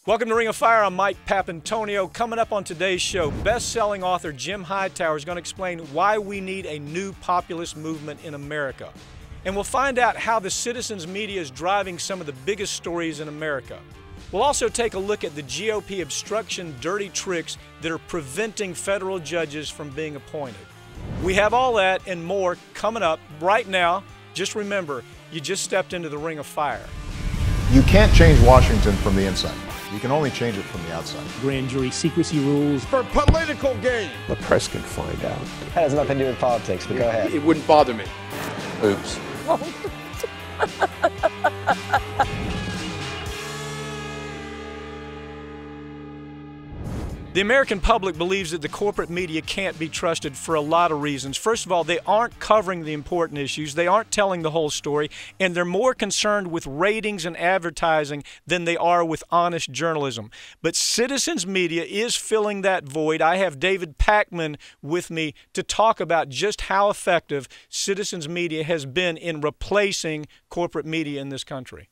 Welcome to Ring of Fire. I'm Mike Papantonio. Coming up on today's show, best-selling author Jim Hightower is going to explain why we need a new populist movement in America. And we'll find out how the citizens' media is driving some of the biggest stories in America. We'll also take a look at the GOP obstruction dirty tricks that are preventing federal judges from being appointed. We have all that and more coming up right now. Just remember, you just stepped into the Ring of Fire. You can't change Washington from the inside. You can only change it from the outside. Grand jury secrecy rules. For political gain. The press can find out. That has nothing to do with politics, but go ahead. It wouldn't bother me. Oops. The American public believes that the corporate media can't be trusted for a lot of reasons. First of all, they aren't covering the important issues. They aren't telling the whole story, and they're more concerned with ratings and advertising than they are with honest journalism. But citizens media is filling that void. I have David Pakman with me to talk about just how effective citizens media has been in replacing corporate media in this country.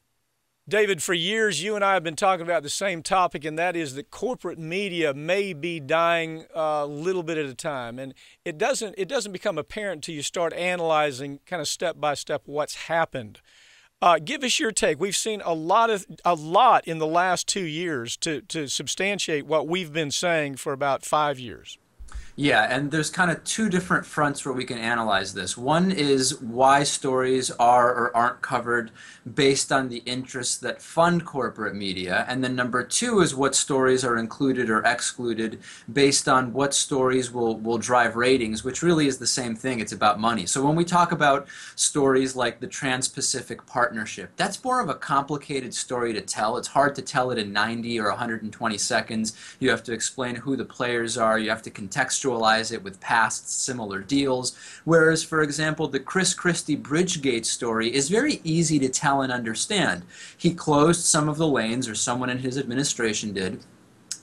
David, for years, you and I have been talking about the same topic, and that is that corporate media may be dying a little bit at a time. And it doesn't become apparent until you start analyzing kind of step by step what's happened. Give us your take. We've seen a lot in the last 2 years to substantiate what we've been saying for about 5 years. Yeah, and there's kind of two different fronts where we can analyze this. One is why stories are or aren't covered based on the interests that fund corporate media. And then number two is what stories are included or excluded based on what stories will drive ratings, which really is the same thing. It's about money. So when we talk about stories like the Trans-Pacific Partnership, that's more of a complicated story to tell. It's hard to tell it in 90 or 120 seconds. You have to explain who the players are. You have to contextualize it with past similar deals. Whereas, for example, the Chris Christie Bridgegate story is very easy to tell and understand. He closed some of the lanes, or someone in his administration did.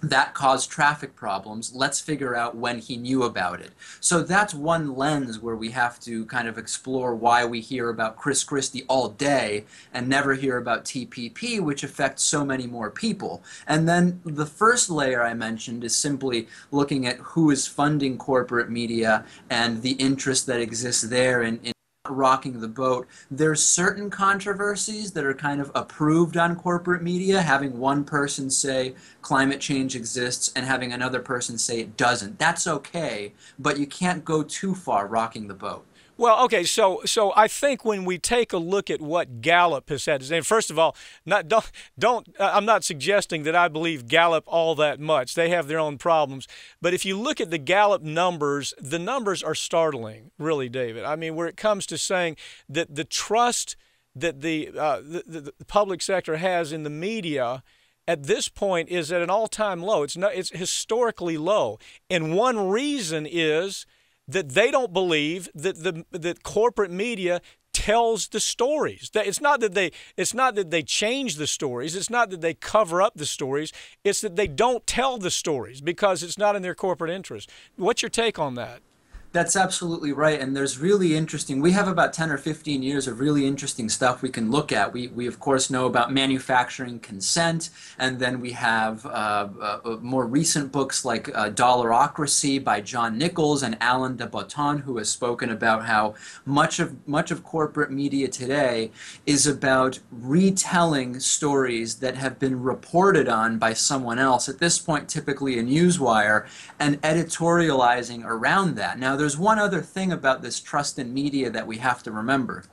That caused traffic problems. Let's figure out when he knew about it. So that's one lens where we have to kind of explore why we hear about Chris Christie all day and never hear about TPP, which affects so many more people. And then the first layer I mentioned is simply looking at who is funding corporate media and the interest that exists there in rocking the boat. There's certain controversies that are kind of approved on corporate media, having one person say climate change exists and having another person say it doesn't. That's okay, but you can't go too far rocking the boat. Well, okay, so I think when we take a look at what Gallup has had to say, and first of all, I'm not suggesting that I believe Gallup all that much. They have their own problems. But if you look at the Gallup numbers, the numbers are startling, really, David. I mean, where it comes to saying that the trust that the public sector has in the media at this point is at an all-time low. It's historically low. And one reason is that they don't believe that corporate media tells the stories. It's not that they change the stories. It's not that they cover up the stories. It's that they don't tell the stories because it's not in their corporate interest. What's your take on that? That's absolutely right, and there's really interesting, we have about 10 or 15 years of really interesting stuff we can look at. We of course know about manufacturing consent, and then we have more recent books like Dollarocracy by John Nichols and Alain de Botton, who has spoken about how much of corporate media today is about retelling stories that have been reported on by someone else, at this point typically a newswire, and editorializing around that. Now, there's one other thing about this trust in media that we have to remember.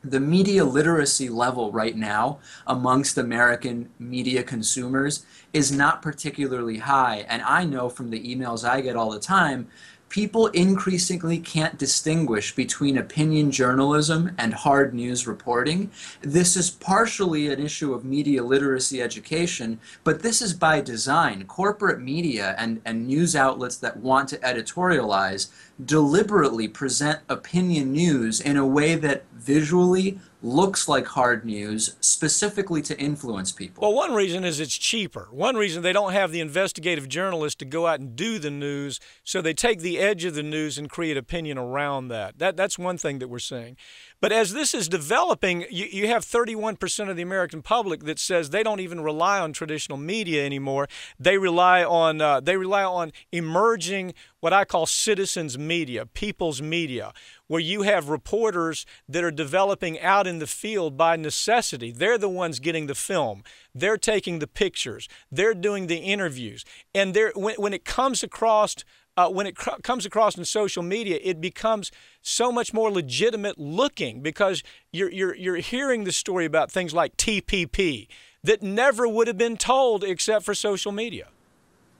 The media literacy level right now amongst American media consumers is not particularly high, and I know from the emails I get all the time, people increasingly can't distinguish between opinion journalism and hard news reporting. This is partially an issue of media literacy education, but this is by design. Corporate media and news outlets that want to editorialize deliberately present opinion news in a way that visually looks like hard news, specifically to influence people. Well, one reason is it's cheaper. One reason they don't have the investigative journalists to go out and do the news, so they take the edge of the news and create opinion around that. That's one thing that we're seeing. But as this is developing, you have 31% of the American public that says they don't even rely on traditional media anymore. They rely on emerging, what I call citizens media, people's media, where you have reporters that are developing out in the field by necessity. They're the ones getting the film. They're taking the pictures. They're doing the interviews. And when it comes across in social media, it becomes so much more legitimate looking, because you're hearing the story about things like TPP that never would have been told except for social media.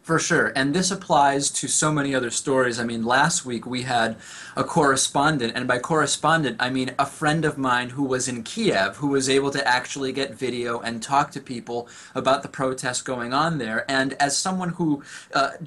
For sure, and this applies to so many other stories. I mean, last week we had a correspondent, and by correspondent I mean a friend of mine who was in Kiev, who was able to actually get video and talk to people about the protests going on there. And as someone who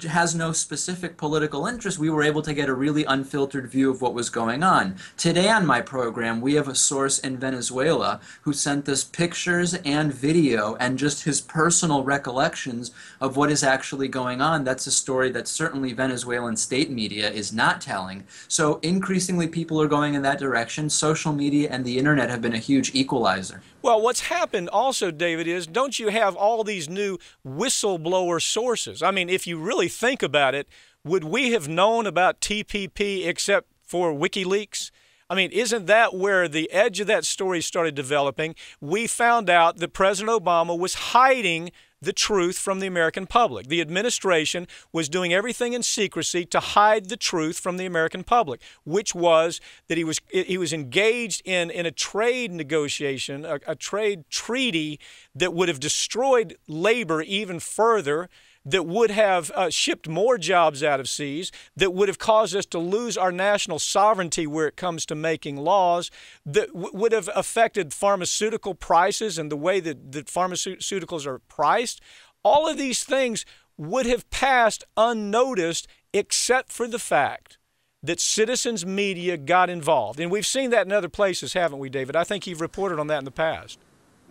has no specific political interest, we were able to get a really unfiltered view of what was going on. Today on my program, we have a source in Venezuela who sent us pictures and video and just his personal recollections of what is actually going on. That's a story that certainly Venezuelan state media is not telling. So increasingly people are going in that direction. Social media and the internet have been a huge equalizer. Well, what's happened also, David, is don't you have all these new whistleblower sources? I mean, if you really think about it, would we have known about TPP except for WikiLeaks? I mean, isn't that where the edge of that story started developing? We found out that President Obama was hiding the truth from the American public. The administration was doing everything in secrecy to hide the truth from the American public, which was that he was engaged in a trade negotiation, a trade treaty that would have destroyed labor even further, that would have shipped more jobs out of seas, that would have caused us to lose our national sovereignty where it comes to making laws, that would have affected pharmaceutical prices and the way that pharmaceuticals are priced. All of these things would have passed unnoticed except for the fact that citizens media got involved. And we've seen that in other places, haven't we, David? I think you've reported on that in the past.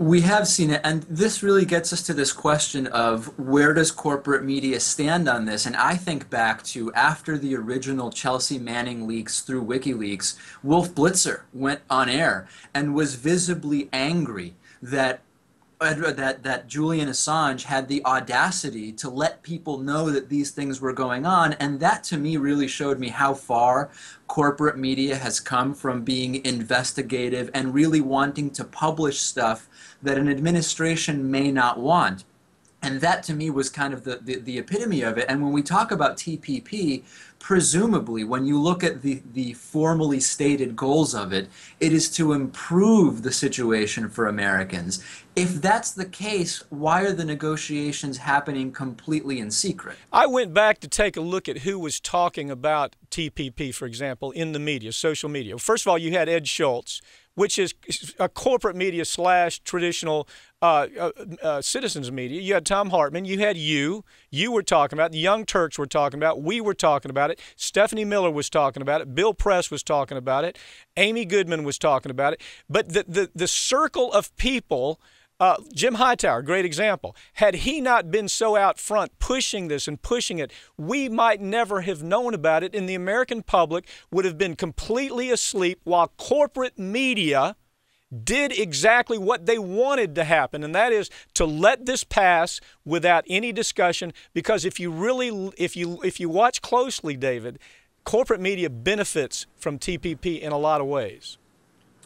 We have seen it, and this really gets us to this question of where does corporate media stand on this? And I think back to after the original Chelsea Manning leaks through WikiLeaks, Wolf Blitzer went on air and was visibly angry that Julian Assange had the audacity to let people know that these things were going on. And that to me really showed me how far corporate media has come from being investigative and really wanting to publish stuff that an administration may not want. And that to me was kind of the epitome of it. And when we talk about TPP, presumably when you look at the formally stated goals of it, it is to improve the situation for Americans. If that's the case, why are the negotiations happening completely in secret? I went back to take a look at who was talking about TPP, for example, in the media, social media. First of all, you had Ed Schultz, which is a corporate media / traditional citizens media. You had Tom Hartman. You had you were talking about it. The Young Turks were talking about it. We were talking about it. Stephanie Miller was talking about it. Bill Press was talking about it. Amy Goodman was talking about it. But the circle of people, Jim Hightower, great example. Had he not been so out front pushing this and pushing it, we might never have known about it, and the American public would have been completely asleep while corporate media did exactly what they wanted to happen, and that is to let this pass without any discussion. Because if you watch closely, David, corporate media benefits from TPP in a lot of ways.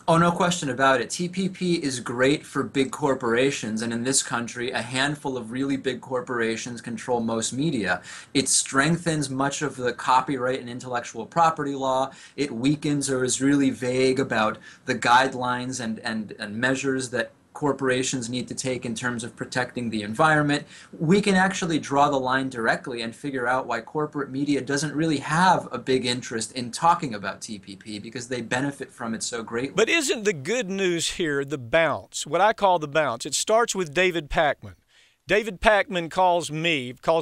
Oh, no question about it. TPP is great for big corporations, and in this country, a handful of really big corporations control most media. It strengthens much of the copyright and intellectual property law. It weakens or is really vague about the guidelines and measures that corporations need to take in terms of protecting the environment. We can actually draw the line directly and figure out why corporate media doesn't really have a big interest in talking about TPP, because they benefit from it so greatly. But isn't the good news here the bounce, what I call the bounce? It starts with David Pakman. David Pakman calls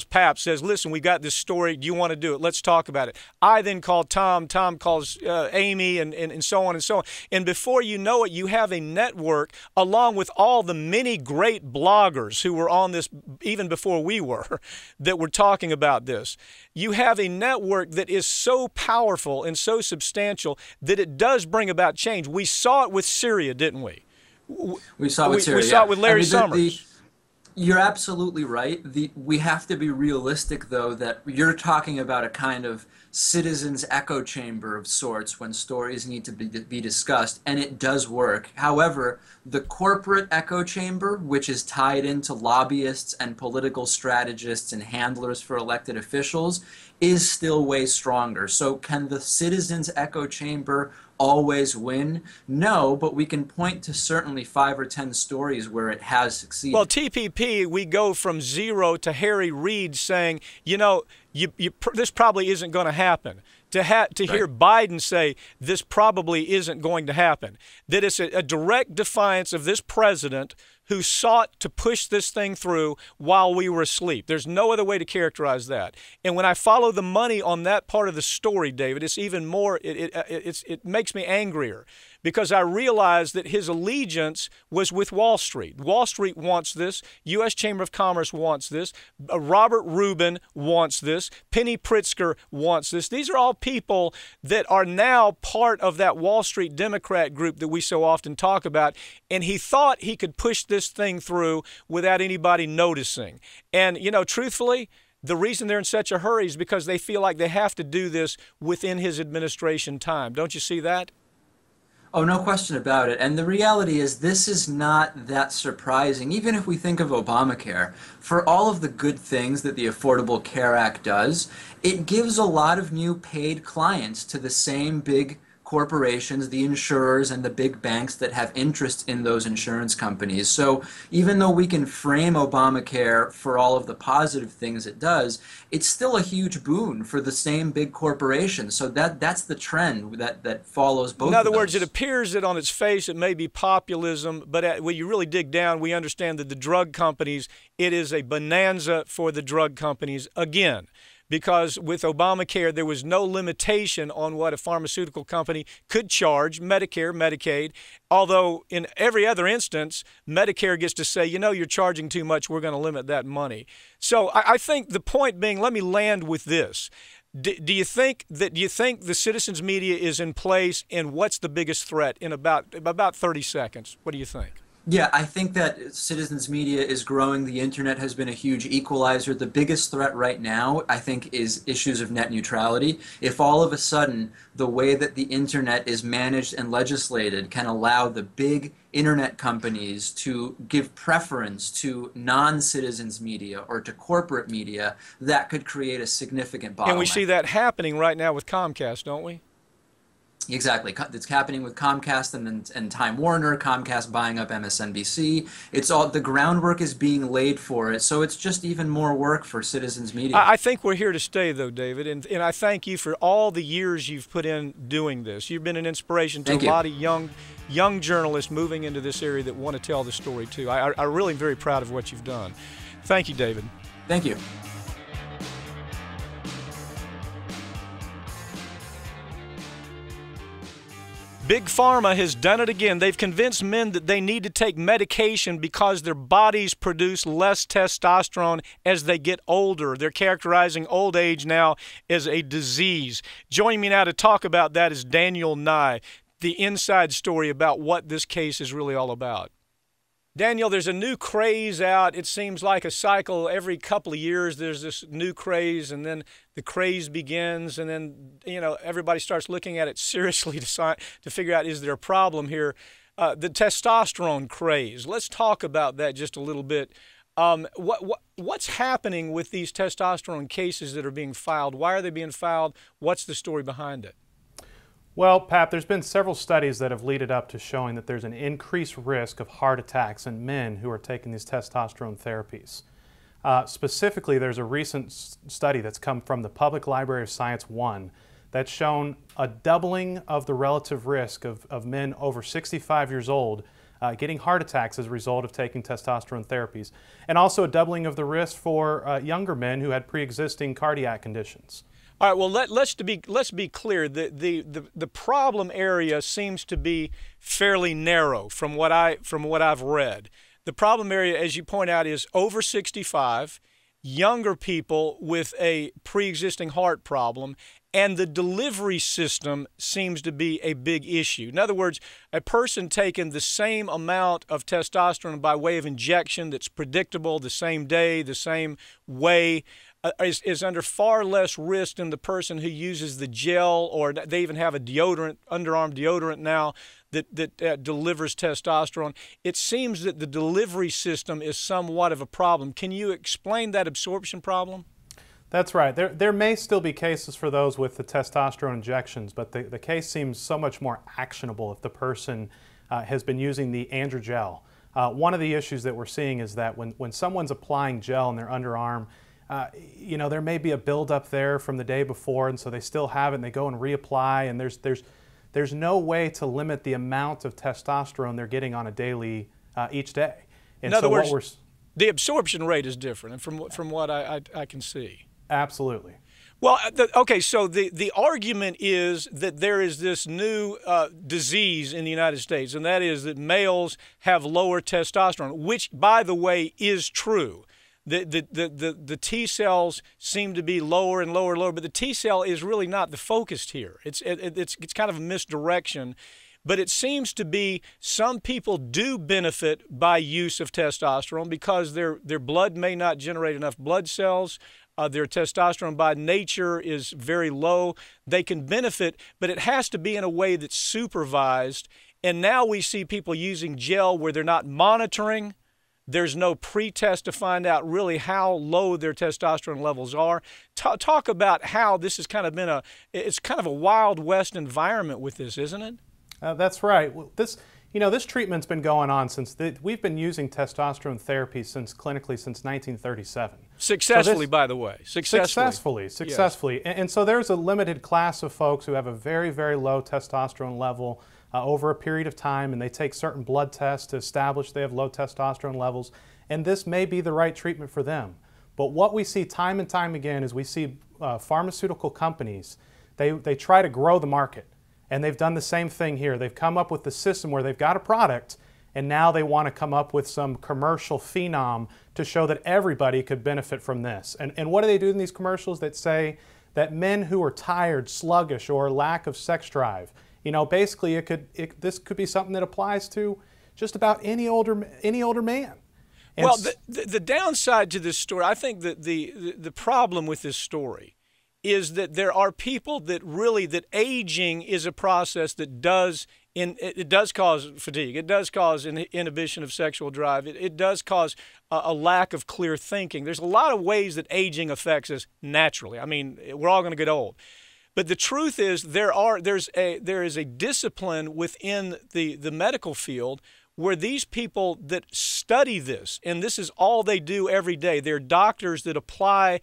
Pap, says, listen, we got this story. Do you want to do it? Let's talk about it. I then call Tom. Tom calls Amy and so on and so on. And before you know it, you have a network along with all the many great bloggers who were on this even before we were that were talking about this. You have a network that is so powerful and so substantial that it does bring about change. We saw it with Syria, didn't we? We saw it with Syria. We saw it with Larry Summers. You're absolutely right. We have to be realistic, though, that you're talking about a kind of citizens' echo chamber of sorts when stories need to be discussed, and it does work. However, the corporate echo chamber, which is tied into lobbyists and political strategists and handlers for elected officials, is still way stronger. So can the citizens' echo chamber always win? No, but we can point to certainly 5 or 10 stories where it has succeeded. Well, TPP, we go from zero to Harry Reid saying, you know, this probably isn't going to happen. To hear Biden say this probably isn't going to happen, that it's a direct defiance of this president who sought to push this thing through while we were asleep. There's no other way to characterize that. And when I follow the money on that part of the story, David, it's even more, it makes me angrier because I realize that his allegiance was with Wall Street. Wall Street wants this. U.S. Chamber of Commerce wants this. Robert Rubin wants this. Penny Pritzker wants this. These are all people that are now part of that Wall Street Democrat group that we so often talk about, and he thought he could push this thing through without anybody noticing. And, you know, truthfully, the reason they're in such a hurry is because they feel like they have to do this within his administration time. Don't you see that? Oh, no question about it. And the reality is this is not that surprising, even if we think of Obamacare. For all of the good things that the Affordable Care Act does, it gives a lot of new paid clients to the same big corporations, the insurers, and the big banks that have interest in those insurance companies. So even though we can frame Obamacare for all of the positive things it does, it's still a huge boon for the same big corporations. So that's the trend that follows both of those. In other words, it appears that on its face it may be populism, but when you really dig down, we understand that the drug companies, it is a bonanza for the drug companies again. Because with Obamacare, there was no limitation on what a pharmaceutical company could charge, Medicare, Medicaid, although in every other instance, Medicare gets to say, you know, you're charging too much, we're going to limit that money. So I think the point being, let me land with this. Do you think the citizens media is in place, and what's the biggest threat in about 30 seconds? What do you think? Yeah, I think that citizens media is growing. The internet has been a huge equalizer. The biggest threat right now, I think, is issues of net neutrality. If all of a sudden the way that the internet is managed and legislated can allow the big internet companies to give preference to non-citizens media or to corporate media, that could create a significant bottleneck. And we see that happening right now with Comcast, don't we? Exactly. It's happening with Comcast and Time Warner, Comcast buying up MSNBC. It's all, the groundwork is being laid for it, so it's just even more work for citizens media. I think we're here to stay, though, David, and I thank you for all the years you've put in doing this. You've been an inspiration to a lot of young journalists moving into this area that want to tell the story, too. I really am very proud of what you've done. Thank you, David. Thank you. Big Pharma has done it again. They've convinced men that they need to take medication because their bodies produce less testosterone as they get older. They're characterizing old age now as a disease. Joining me now to talk about that is Daniel Nigh, the inside story about what this case is really all about. Daniel, there's a new craze out. It seems like a cycle. Every couple of years there's this new craze, and then the craze begins, and then, you know, everybody starts looking at it seriously to figure out, is there a problem here? The testosterone craze. Let's talk about that just a little bit. What's happening with these testosterone cases that are being filed? Why are they being filed? What's the story behind it? Well, Pat, there's been several studies that have led up to showing that there's an increased risk of heart attacks in men who are taking these testosterone therapies. Specifically, there's a recent study that's come from the Public Library of Science 1 that's shown a doubling of the relative risk of men over 65 years old getting heart attacks as a result of taking testosterone therapies, and also a doubling of the risk for younger men who had pre-existing cardiac conditions. All right. Well, let's be clear. The problem area seems to be fairly narrow from what I've read. The problem area, as you point out, is over 65, younger people with a pre-existing heart problem, and the delivery system seems to be a big issue. In other words, a person taking the same amount of testosterone by way of injection that's predictable, the same day, the same way, is under far less risk than the person who uses the gel, or they even have a deodorant, underarm deodorant now that delivers testosterone. It seems that the delivery system is somewhat of a problem. Can you explain that absorption problem? That's right. There may still be cases for those with the testosterone injections, but the case seems so much more actionable if the person has been using the androgel. One of the issues that we're seeing is that when someone's applying gel in their underarm, you know, there may be a buildup there from the day before, and so they still have it, and they go and reapply, and there's no way to limit the amount of testosterone they're getting on a daily, each day. And in other words, the absorption rate is different, and from what I can see. Absolutely. Well, okay, so the argument is that there is this new disease in the United States, and that is that males have lower testosterone, which, by the way, is true. The T cells seem to be lower and lower and lower, but the T cell is really not the focus here. It's kind of a misdirection. But it seems to be some people do benefit by use of testosterone because their blood may not generate enough blood cells. Their testosterone by nature is very low. They can benefit, but it has to be in a way that's supervised. And now we see people using gel where they're not monitoring. There's no pre-test to find out really how low their testosterone levels are. Talk about how this has kind of been it's kind of a Wild West environment with this, isn't it? That's right. Well, this treatment's been going on since we've been using testosterone therapy clinically since 1937. Successfully, by the way. Successfully. Yes. And so there's a limited class of folks who have a very, very low testosterone level over a period of time, and they take certain blood tests to establish they have low testosterone levels, and this may be the right treatment for them. But what we see time and time again is we see pharmaceutical companies, they try to grow the market. And they've done the same thing here. They've come up with the system where they've got a product, and now they want to come up with some commercial phenom to show that everybody could benefit from this. And what do they do in these commercials that say that men who are tired, sluggish, or lack of sex drive, you know, basically this could be something that applies to just about any older man. And well, the downside to this story, I think that the problem with this story is that there are people that aging is a process that does cause fatigue. It does cause inhibition of sexual drive. It does cause a lack of clear thinking. There's a lot of ways that aging affects us naturally. I mean, we're all going to get old. But the truth is there is a discipline within the medical field where these people that study this, and this is all they do every day, they're doctors that apply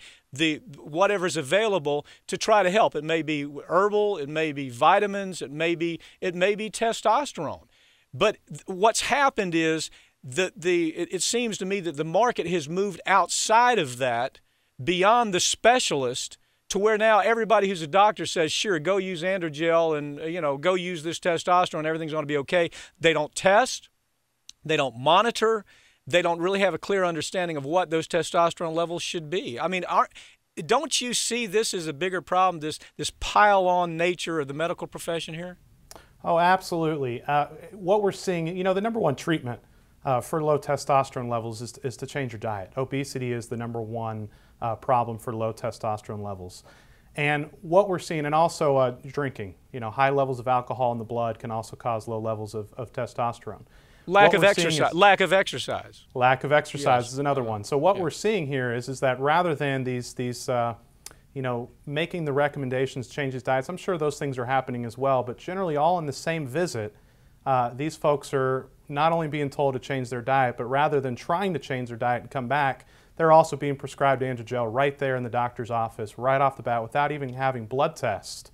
whatever's available to try to help. It may be herbal, it may be vitamins, it may be testosterone. But what's happened is it seems to me that the market has moved outside of that, beyond the specialist, to where now everybody who's a doctor says, sure, go use androgel and go use this testosterone, everything's going to be okay. They don't test. They don't monitor. They don't really have a clear understanding of what those testosterone levels should be. I mean, don't you see this as a bigger problem, this pile-on nature of the medical profession here? Oh, absolutely. What we're seeing, the number one treatment for low testosterone levels is to change your diet. Obesity is the number one problem for low testosterone levels. And what we're seeing, and also drinking, high levels of alcohol in the blood can also cause low levels of testosterone. Lack of exercise. Lack of exercise is another one. So what we're seeing here is that rather than these making the recommendations, changes diets, I'm sure those things are happening as well, but generally all in the same visit, these folks are not only being told to change their diet, but rather than trying to change their diet and come back, they're also being prescribed androgel right there in the doctor's office, right off the bat, without even having blood tests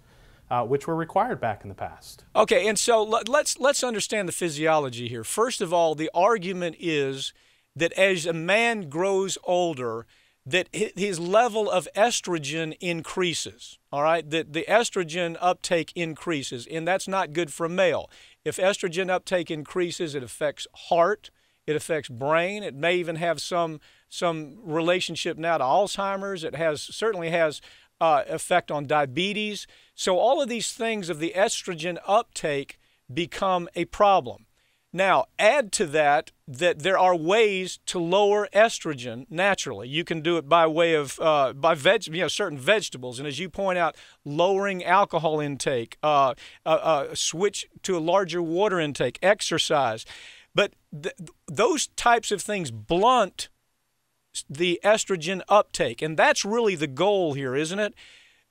which were required back in the past. Okay, and so let's understand the physiology here. First of all, the argument is that as a man grows older, that his level of estrogen increases, all right? That the estrogen uptake increases, and that's not good for a male. If estrogen uptake increases, it affects heart, it affects brain, it may even have some relationship now to Alzheimer's. It certainly has effect on diabetes. So all of these things of the estrogen uptake become a problem. Now, add to that there are ways to lower estrogen naturally. You can do it by way of certain vegetables, and as you point out, lowering alcohol intake, switch to a larger water intake, exercise. But those types of things blunt the estrogen uptake, and that's really the goal here, isn't it?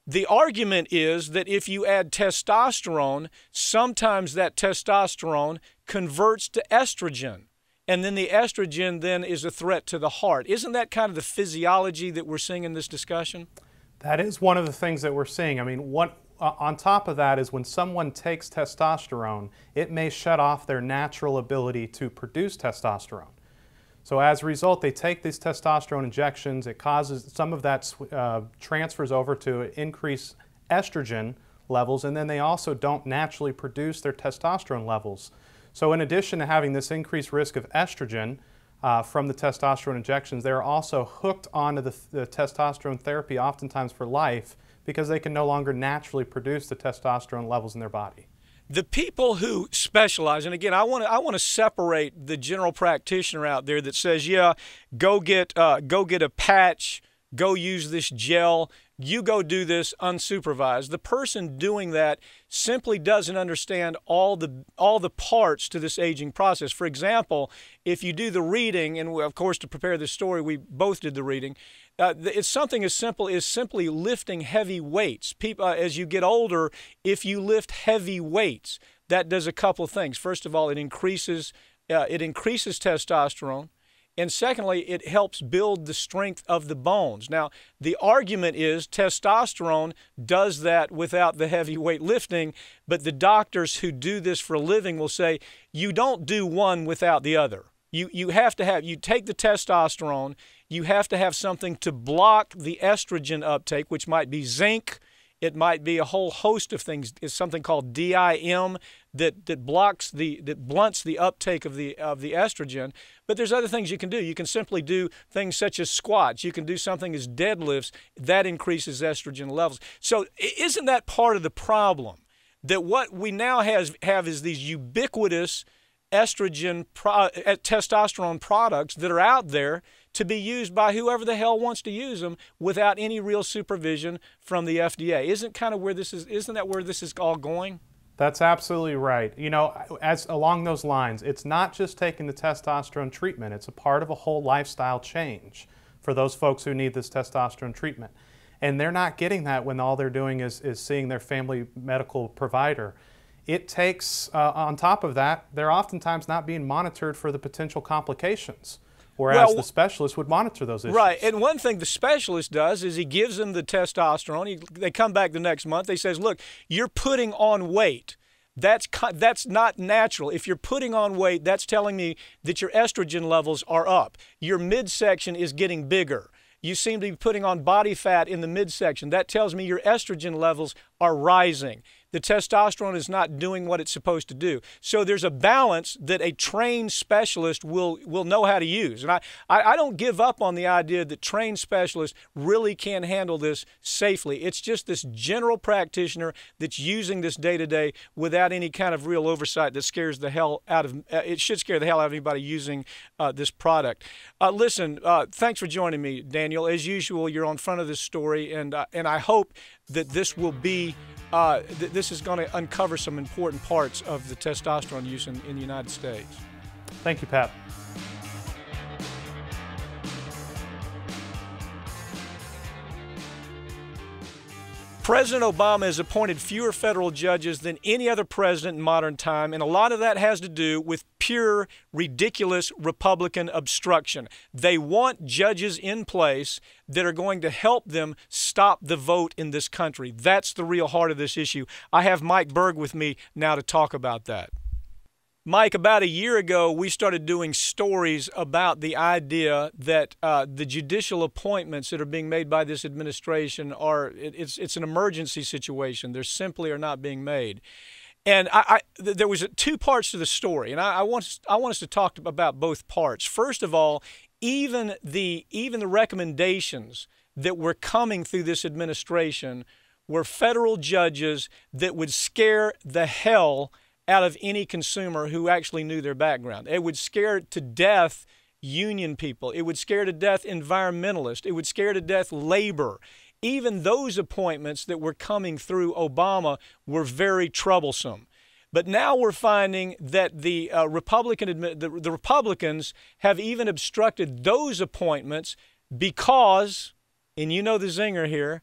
The argument is that if you add testosterone, sometimes that testosterone converts to estrogen, and then the estrogen then is a threat to the heart. Isn't that kind of the physiology that we're seeing in this discussion? That is one of the things that we're seeing. I mean, on top of that is when someone takes testosterone, it may shut off their natural ability to produce testosterone. So as a result, they take these testosterone injections. It causes some of that transfers over to increase estrogen levels, and then they also don't naturally produce their testosterone levels. So in addition to having this increased risk of estrogen from the testosterone injections, they're also hooked onto the testosterone therapy oftentimes for life because they can no longer naturally produce the testosterone levels in their body. The people who specialize, and again, I want to separate the general practitioner out there that says, yeah, go get a patch, go use this gel, you go do this unsupervised. The person doing that simply doesn't understand all the parts to this aging process. For example, if you do the reading, and of course to prepare this story, we both did the reading. It's something as simple as simply lifting heavy weights. People, as you get older, if you lift heavy weights, that does a couple of things. First of all, it increases testosterone. And secondly, it helps build the strength of the bones. Now, the argument is testosterone does that without the heavyweight lifting, but the doctors who do this for a living will say, you don't do one without the other. You have to have, you take the testosterone, you have to have something to block the estrogen uptake, which might be zinc. It might be a whole host of things. It's something called DIM that blunts the uptake of the estrogen. But there's other things you can do. You can simply do things such as squats. You can do something as deadlifts. That increases estrogen levels. So isn't that part of the problem? That what we now have is these ubiquitous testosterone products that are out there to be used by whoever the hell wants to use them without any real supervision from the FDA. Isn't that where this is all going? That's absolutely right. You know, as along those lines, it's not just taking the testosterone treatment. It's a part of a whole lifestyle change for those folks who need this testosterone treatment. And they're not getting that when all they're doing is seeing their family medical provider. It takes, on top of that, they're oftentimes not being monitored for the potential complications, whereas the specialist would monitor those issues. Right, and one thing the specialist does is he gives them the testosterone. They come back the next month. They says, look, you're putting on weight. That's not natural. If you're putting on weight, that's telling me that your estrogen levels are up. Your midsection is getting bigger. You seem to be putting on body fat in the midsection. That tells me your estrogen levels are rising. The testosterone is not doing what it's supposed to do. So there's a balance that a trained specialist will know how to use. And I don't give up on the idea that trained specialists really can handle this safely. It's just this general practitioner that's using this day to day without any kind of real oversight that scares the hell out of, it should scare the hell out of anybody using this product. Listen, thanks for joining me, Daniel. As usual, you're on front of this story, and I hope that this will be this is going to uncover some important parts of the testosterone use in the United States. Thank you, Pat. President Obama has appointed fewer federal judges than any other president in modern time, and a lot of that has to do with pure, ridiculous Republican obstruction. They want judges in place that are going to help them stop the vote in this country. That's the real heart of this issue. I have Mike Burg with me now to talk about that. Mike, about a year ago, we started doing stories about the idea that the judicial appointments that are being made by this administration it's an emergency situation. They simply are not being made. And there was two parts to the story, and I want us to talk about both parts. First of all, even the recommendations that were coming through this administration were federal judges that would scare the hell out of any consumer who actually knew their background. It would scare to death union people. It would scare to death environmentalists. It would scare to death labor. Even those appointments that were coming through Obama were very troublesome. But now we're finding that the Republicans have even obstructed those appointments because, and you know the zinger here,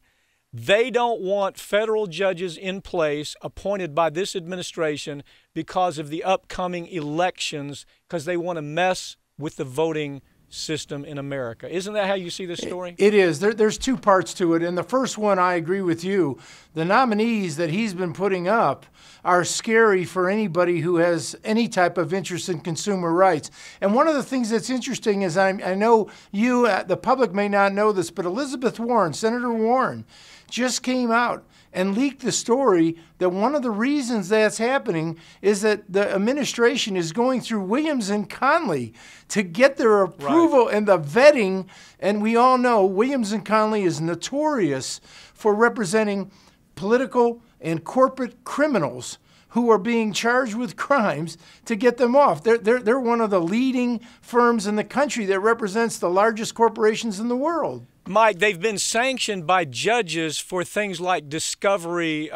they don't want federal judges in place appointed by this administration because of the upcoming elections, because they want to mess with the voting system in America. Isn't that how you see this story? It is. There's two parts to it. And the first one, I agree with you. The nominees that he's been putting up are scary for anybody who has any type of interest in consumer rights. And one of the things that's interesting is I know you, the public may not know this, but Elizabeth Warren, Senator Warren, just came out and leaked the story that one of the reasons that's happening is that the administration is going through Williams and Conley to get their approval and the vetting. And we all know Williams and Conley is notorious for representing political and corporate criminals who are being charged with crimes to get them off. They're one of the leading firms in the country that represents the largest corporations in the world. Mike, they've been sanctioned by judges for things like discovery,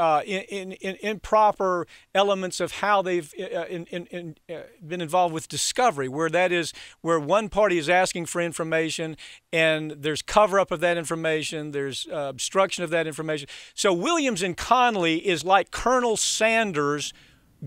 improper elements of how they've been involved with discovery, where one party is asking for information and there's cover-up of that information, there's obstruction of that information. So Williams and Conley is like Colonel Sanders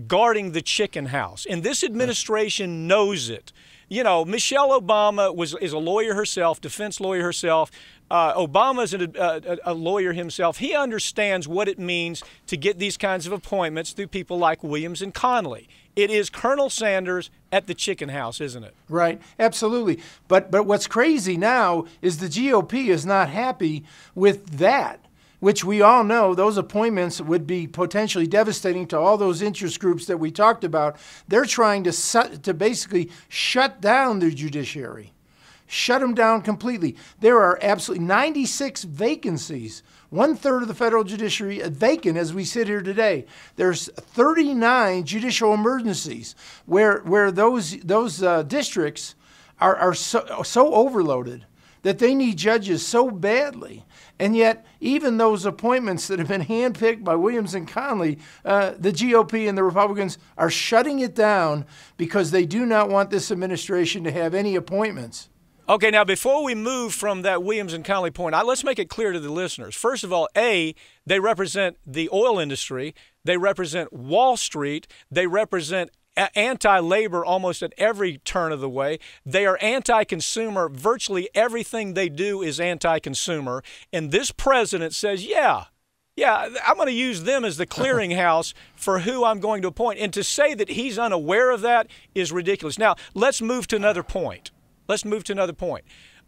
guarding the chicken house, and this administration knows it. You know, Michelle Obama is a lawyer herself, defense lawyer herself. Obama's a lawyer himself. He understands what it means to get these kinds of appointments through people like Williams and Conley. It is Colonel Sanders at the chicken house, isn't it? Right, absolutely. But what's crazy now is the GOP is not happy with that, which we all know those appointments would be potentially devastating to all those interest groups that we talked about. They're trying to basically shut down the judiciary, shut them down completely. There are absolutely 96 vacancies, 1/3 of the federal judiciary vacant as we sit here today. There's 39 judicial emergencies where those districts are so overloaded that they need judges so badly. And yet, even those appointments that have been handpicked by Williams and Conley, the GOP and the Republicans are shutting it down because they do not want this administration to have any appointments. Okay, now before we move from that Williams and Conley point, let's make it clear to the listeners. First of all, they represent the oil industry. They represent Wall Street. They represent anti-labor almost at every turn of the way. They are anti-consumer. Virtually everything they do is anti-consumer. And this president says, yeah, I'm going to use them as the clearinghouse for who I'm going to appoint. And to say that he's unaware of that is ridiculous. Now, let's move to another point.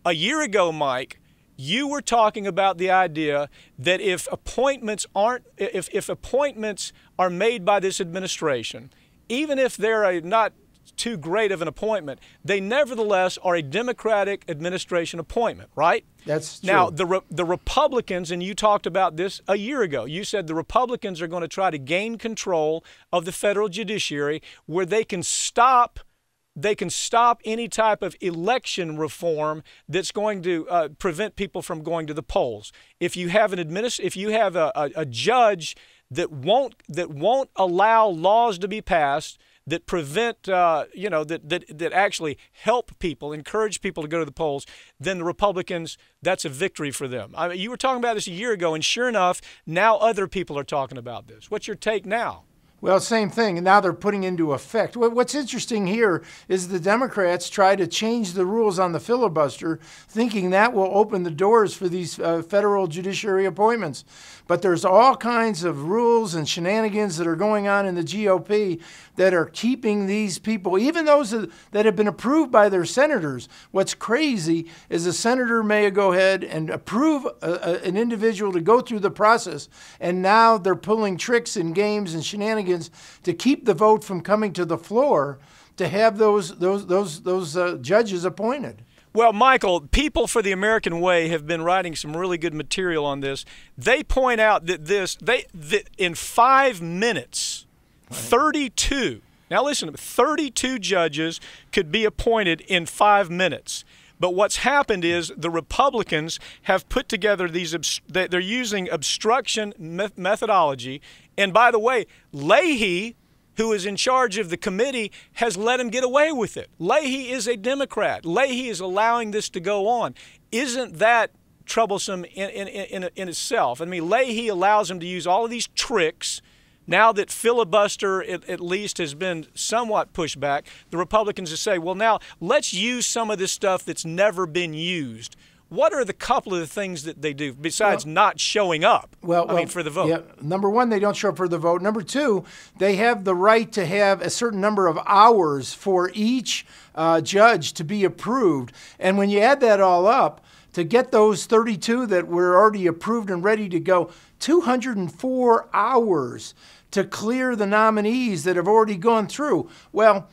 A year ago, Mike, you were talking about the idea that if appointments are made by this administration, even if they're not too great of an appointment, they nevertheless are a Democratic administration appointment, right? That's true. Now, the Republicans, and you talked about this a year ago, you said the Republicans are going to try to gain control of the federal judiciary where they can stop any type of election reform that's going to prevent people from going to the polls. If you have a judge that won't allow laws to be passed that prevent, that actually help people, encourage people to go to the polls, then the Republicans, that's a victory for them. I mean, you were talking about this a year ago, and sure enough, now other people are talking about this. What's your take now? Well, same thing, and now they're putting into effect. What's interesting here is the Democrats try to change the rules on the filibuster, thinking that will open the doors for these federal judiciary appointments. But there's all kinds of rules and shenanigans that are going on in the GOP that are keeping these people, even those that have been approved by their senators. What's crazy is a senator may go ahead and approve an individual to go through the process, and now they're pulling tricks and games and shenanigans to keep the vote from coming to the floor to have those judges appointed. Well, Michael, People for the American Way have been writing some really good material on this. They point out that that in 5 minutes, 32, now listen, 32 judges could be appointed in 5 minutes. But what's happened is the Republicans have put together they're using obstruction methodology. And by the way, Leahy, who is in charge of the committee, has let him get away with it. Leahy is a Democrat. Leahy is allowing this to go on. Isn't that troublesome in itself? I mean, Leahy allows him to use all of these tricks. Now that filibuster at least has been somewhat pushed back, the Republicans just say, well, now let's use some of this stuff that's never been used. What are the couple of the things that they do besides not showing up? For the vote. Yeah, number one, they don't show up for the vote. Number two, they have the right to have a certain number of hours for each judge to be approved. And when you add that all up, to get those 32 that were already approved and ready to go, 204 hours to clear the nominees that have already gone through. Well,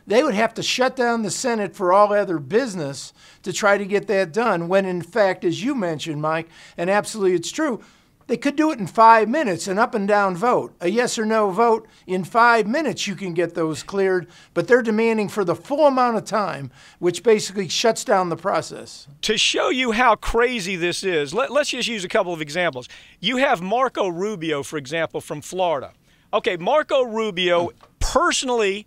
they would have to shut down the Senate for all other business to try to get that done, when in fact, as you mentioned, Mike, and absolutely it's true, they could do it in 5 minutes, an up and down vote. A yes or no vote, in 5 minutes you can get those cleared, but they're demanding for the full amount of time, which basically shuts down the process. To show you how crazy this is, let's just use a couple of examples. You have Marco Rubio, for example, from Florida. Okay, Marco Rubio personally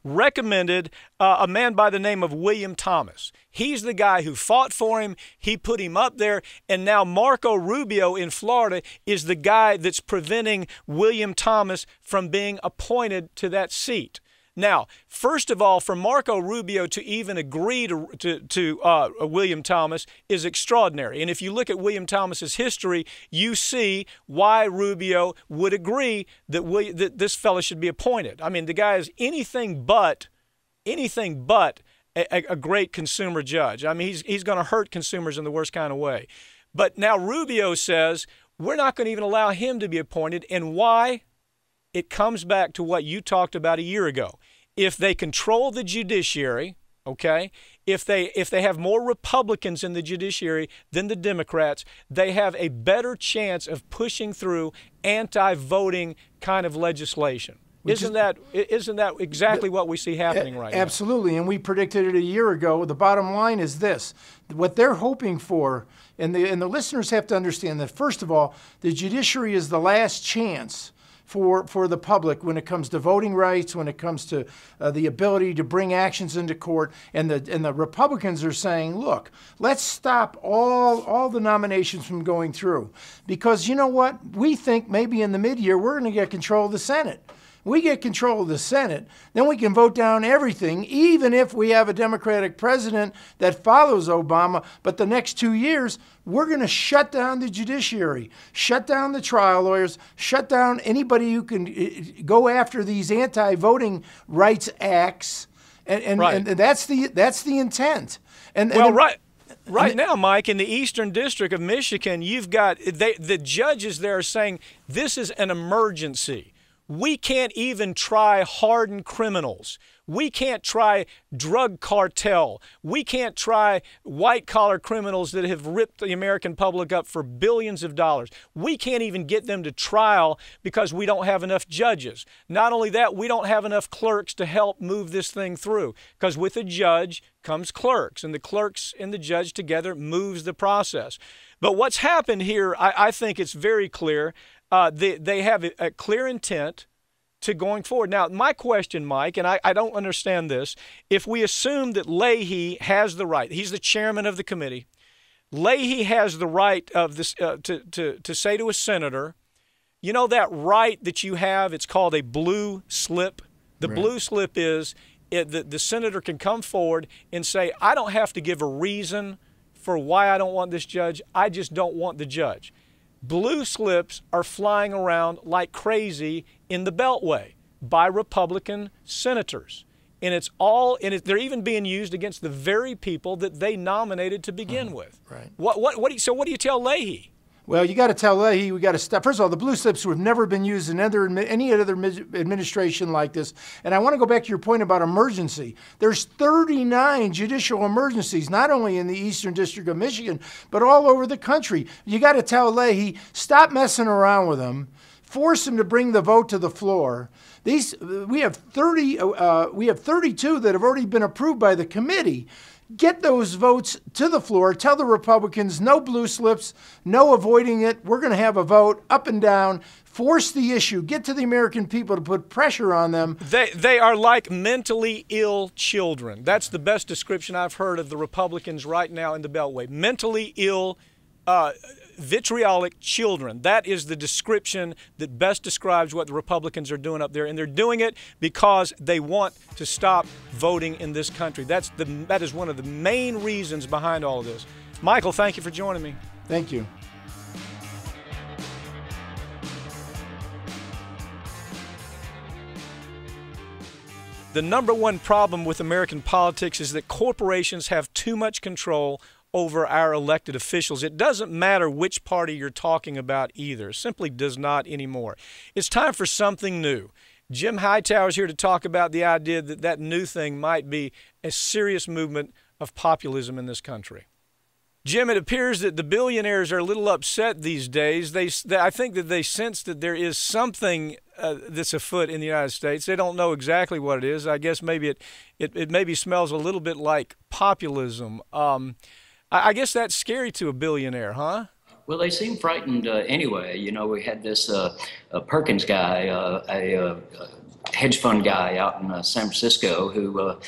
recommended a man by the name of William Thomas. He's the guy who fought for him. He put him up there. And now Marco Rubio in Florida is the guy that's preventing William Thomas from being appointed to that seat. Now, first of all, for Marco Rubio to even agree to William Thomas is extraordinary. And if you look at William Thomas's history, you see why Rubio would agree that this fellow should be appointed. I mean, the guy is anything but a great consumer judge. I mean, he's going to hurt consumers in the worst kind of way. But now Rubio says we're not going to even allow him to be appointed. And why? It comes back to what you talked about a year ago. If they control the judiciary, okay, if they have more Republicans in the judiciary than the Democrats, they have a better chance of pushing through anti-voting kind of legislation. Isn't that exactly what we see happening right now? Absolutely, and we predicted it a year ago. The bottom line is this. What they're hoping for, and the listeners have to understand that, first of all, the judiciary is the last chance for the public when it comes to voting rights, when it comes to the ability to bring actions into court. And the Republicans are saying, look, let's stop all the nominations from going through. Because you know what? We think maybe in the mid-year we're going to get control of the Senate. We get control of the Senate, then we can vote down everything, even if we have a Democratic president that follows Obama. But the next 2 years, we're going to shut down the judiciary, shut down the trial lawyers, shut down anybody who can go after these anti-voting rights acts. And that's the intent. Right now, Mike, in the Eastern District of Michigan, you've got the judges there are saying this is an emergency. We can't even try hardened criminals. We can't try drug cartel. We can't try white-collar criminals that have ripped the American public up for billions of dollars. We can't even get them to trial because we don't have enough judges. Not only that, we don't have enough clerks to help move this thing through, because with a judge comes clerks, and the clerks and the judge together moves the process. But what's happened here, I think it's very clear. They have a clear intent to going forward. Now, my question, Mike, and I don't understand this, if we assume that Leahy has the right, he's the chairman of the committee, Leahy has the right of this to say to a senator, you know that right that you have, it's called a blue slip. The blue slip is the senator can come forward and say, I don't have to give a reason for why I don't want this judge. I just don't want the judge. Blue slips are flying around like crazy in the Beltway by Republican senators. And they're even being used against the very people that they nominated to begin with. Right. So what do you tell Leahy? Well, you got to tell Leahy we got to stop. First of all, the blue slips have never been used in any other administration like this. And I want to go back to your point about emergency. There's 39 judicial emergencies, not only in the Eastern District of Michigan, but all over the country. You got to tell Leahy, stop messing around with them. Force them to bring the vote to the floor. We have 32 that have already been approved by the committee. Get those votes to the floor. Tell the Republicans, no blue slips, no avoiding it. We're going to have a vote up and down. Force the issue. Get to the American people to put pressure on them. They are like mentally ill children. That's the best description I've heard of the Republicans right now in the Beltway. Mentally ill, vitriolic children. That is the description that best describes what the Republicans are doing up there. And they're doing it because they want to stop voting in this country. That is one of the main reasons behind all of this. Michael, thank you for joining me. Thank you. The number one problem with American politics is that corporations have too much control over our elected officials. It doesn't matter which party you're talking about either. It simply does not anymore. It's time for something new. Jim Hightower is here to talk about the idea that that new thing might be a serious movement of populism in this country. Jim, it appears that the billionaires are a little upset these days. I think that they sense that there is something that's afoot in the United States. They don't know exactly what it is. I guess maybe it maybe smells a little bit like populism. I guess that's scary to a billionaire, huh? Well, they seem frightened anyway. You know, we had this Perkins guy, a hedge fund guy out in San Francisco who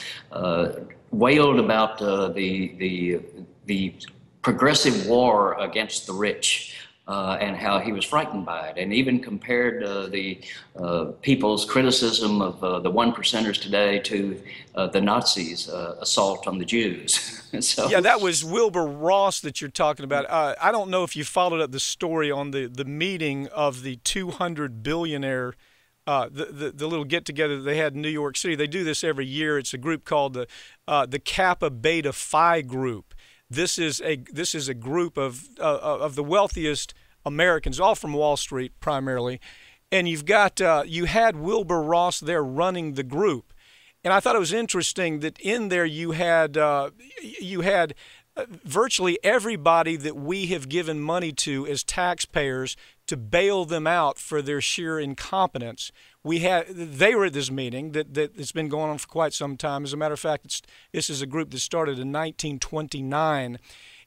wailed about the progressive war against the rich and how he was frightened by it, and even compared the people's criticism of the one percenters today to the Nazis' assault on the Jews. So, yeah, that was Wilbur Ross that you're talking about. I don't know if you followed up the story on the meeting of the 200 billionaire, the little get-together that they had in New York City. They do this every year. It's a group called the Kappa Beta Phi Group. This is a group of the wealthiest Americans, all from Wall Street primarily, and you had Wilbur Ross there running the group, and I thought it was interesting that in there you had virtually everybody that we have given money to as taxpayers to bail them out for their sheer incompetence. They were at this meeting that's been going on for quite some time. As a matter of fact, this is a group that started in 1929.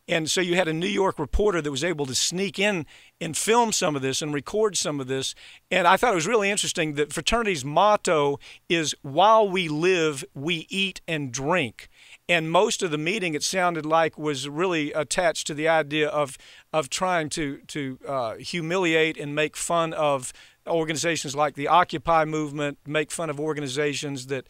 And so you had a New York reporter that was able to sneak in and film some of this and record some of this. And I thought it was really interesting that fraternity's motto is, while we live, we eat and drink. And most of the meeting, it sounded like, was really attached to the idea of trying to humiliate and make fun of organizations like the Occupy movement, make fun of organizations that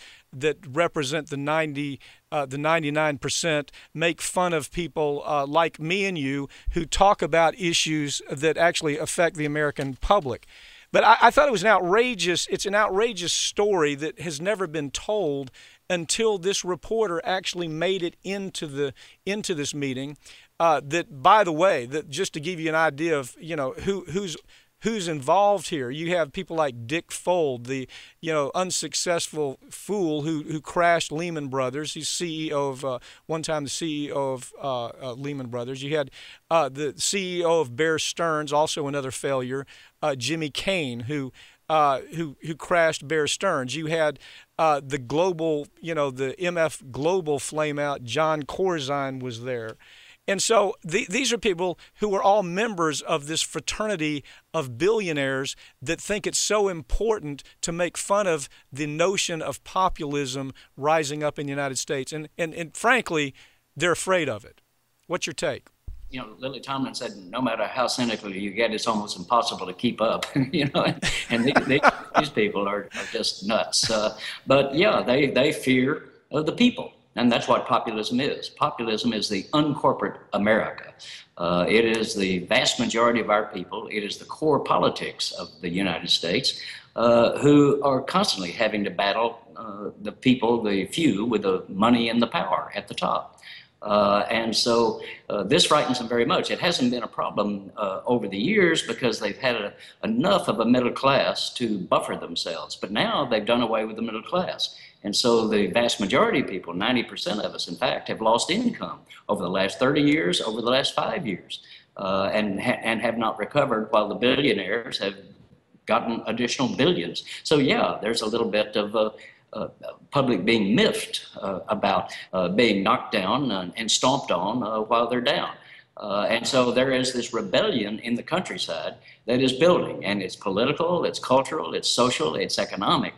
represent the 99%, make fun of people like me and you who talk about issues that actually affect the American public. But I thought it was it's an outrageous story that has never been told until this reporter actually made it into this meeting. That, by the way, that just to give you an idea of who's involved here, you have people like Dick Fold, the unsuccessful fool who crashed Lehman Brothers. He's CEO of one time the CEO of Lehman Brothers. You had the CEO of Bear Stearns, also another failure, Jimmy Kane, who crashed Bear Stearns. You had the global, the MF Global flameout. John Corzine was there. And so these are people who are all members of this fraternity of billionaires that think it's so important to make fun of the notion of populism rising up in the United States. And frankly, they're afraid of it. What's your take? You know, Lily Tomlin said, no matter how cynical you get, it's almost impossible to keep up, you know, and these people are just nuts. But yeah, they fear the people. And that's what populism is. Populism is the uncorporate America. It is the vast majority of our people. It is the core politics of the United States, who are constantly having to battle the people, the few, with the money and the power at the top. And so this frightens them very much. It hasn't been a problem over the years because they've had enough of a middle class to buffer themselves. But now they've done away with the middle class. And so the vast majority of people, 90% of us, in fact, have lost income over the last 30 years, over the last 5 years, and have not recovered, while the billionaires have gotten additional billions. So yeah, there's a little bit of public being miffed about being knocked down and stomped on while they're down. And so there is this rebellion in the countryside that is building, and it's political, it's cultural, it's social, it's economic.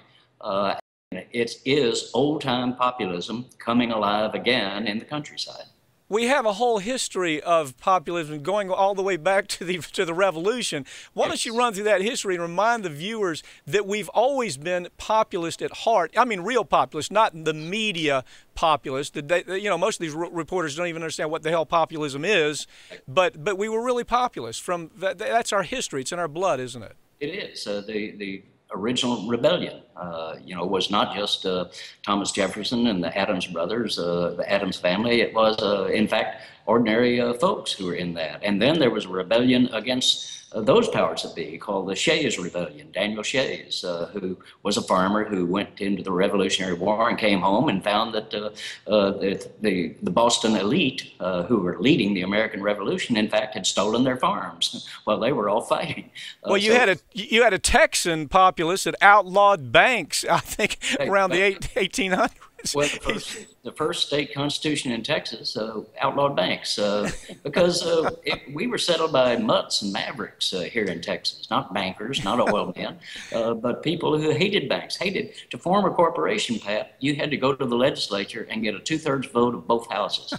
It is old-time populism coming alive again in the countryside. We have a whole history of populism going all the way back to the Revolution. Why don't you run through that history and remind the viewers that we've always been populist at heart? I mean, real populist, not the media populist. You know, most of these reporters don't even understand what the hell populism is. But we were really populist. That's our history. It's in our blood, isn't it? It is. The original rebellion, you know, was not just Thomas Jefferson and the Adams brothers, the Adams family. It was, in fact, ordinary folks who were in that. And then there was a rebellion against those powers that be called the Shays Rebellion. Daniel Shays, who was a farmer who went into the Revolutionary War and came home and found that the Boston elite, who were leading the American Revolution, in fact, had stolen their farms while they were all fighting. Well, you had a Texan populist that outlawed banks, I think, around the 1800s. Well, the first state constitution in Texas outlawed banks because we were settled by mutts and mavericks here in Texas, not bankers, not oil men, but people who hated banks, hated. To form a corporation, Pat, you had to go to the legislature and get a 2/3 vote of both houses.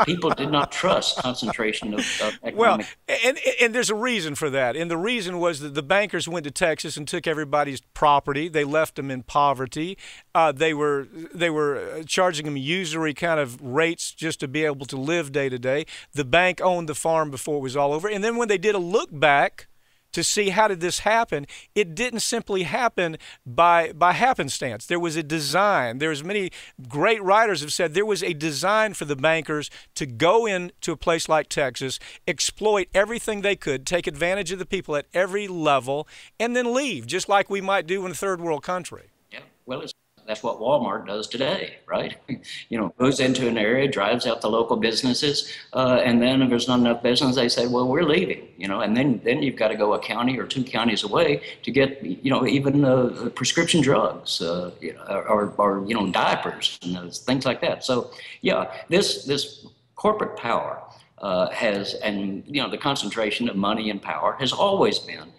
People did not trust concentration of economic. Well, and there's a reason for that. And the reason was that the bankers went to Texas and took everybody's property. They left them in poverty. They were charging them usury kind of rates just to be able to live day to day. The bank owned the farm before it was all over. And then when they did a look back to see how did this happen, it didn't simply happen by happenstance. There was a design. There's many great writers have said there was a design for the bankers to go into a place like Texas, exploit everything they could, take advantage of the people at every level, and then leave, just like we might do in a third world country. Yeah, well, that's what Walmart does today, right? You know, goes into an area, drives out the local businesses, and then if there's not enough business, they say, well, we're leaving, you know, and then you've got to go a county or 2 counties away to get, you know, even prescription drugs, you know, or you know, diapers and things like that. So, yeah, this corporate power has, and, you know, the concentration of money and power has always been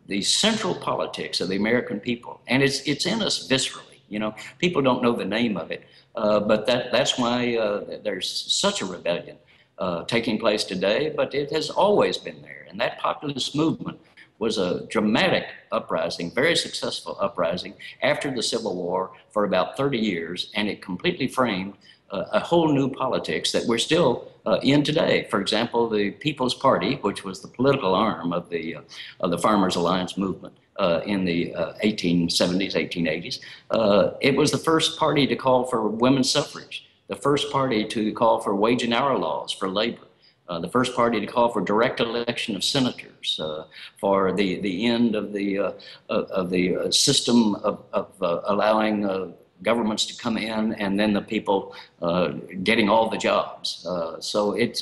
the central politics of the American people, and it's in us viscerally. You know, people don't know the name of it, but that's why there's such a rebellion taking place today, but it has always been there. And that populist movement was a dramatic uprising, very successful uprising after the Civil War for about 30 years, and it completely framed a whole new politics that we're still in today. For example, the People's Party, which was the political arm of the Farmers Alliance movement, in the 1870s, 1880s. It was the first party to call for women's suffrage, the first party to call for wage and hour laws for labor, the first party to call for direct election of senators, for the end of the system of allowing governments to come in and then the people getting all the jobs. So it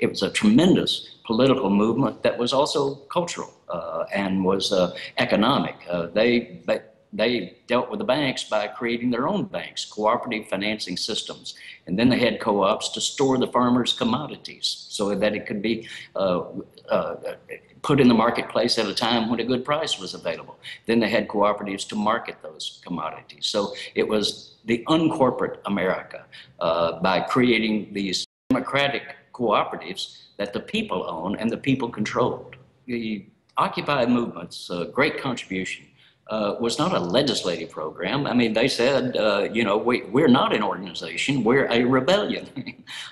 was a tremendous political movement that was also cultural and was economic. They they dealt with the banks by creating their own banks, cooperative financing systems. And then they had co-ops to store the farmers' commodities so that it could be put in the marketplace at a time when a good price was available. Then they had cooperatives to market those commodities. So it was the uncorporate America by creating these democratic cooperatives that the people own and the people controlled. The Occupy movement's great contribution was not a legislative program. I mean, they said, you know, we're not an organization, we're a rebellion.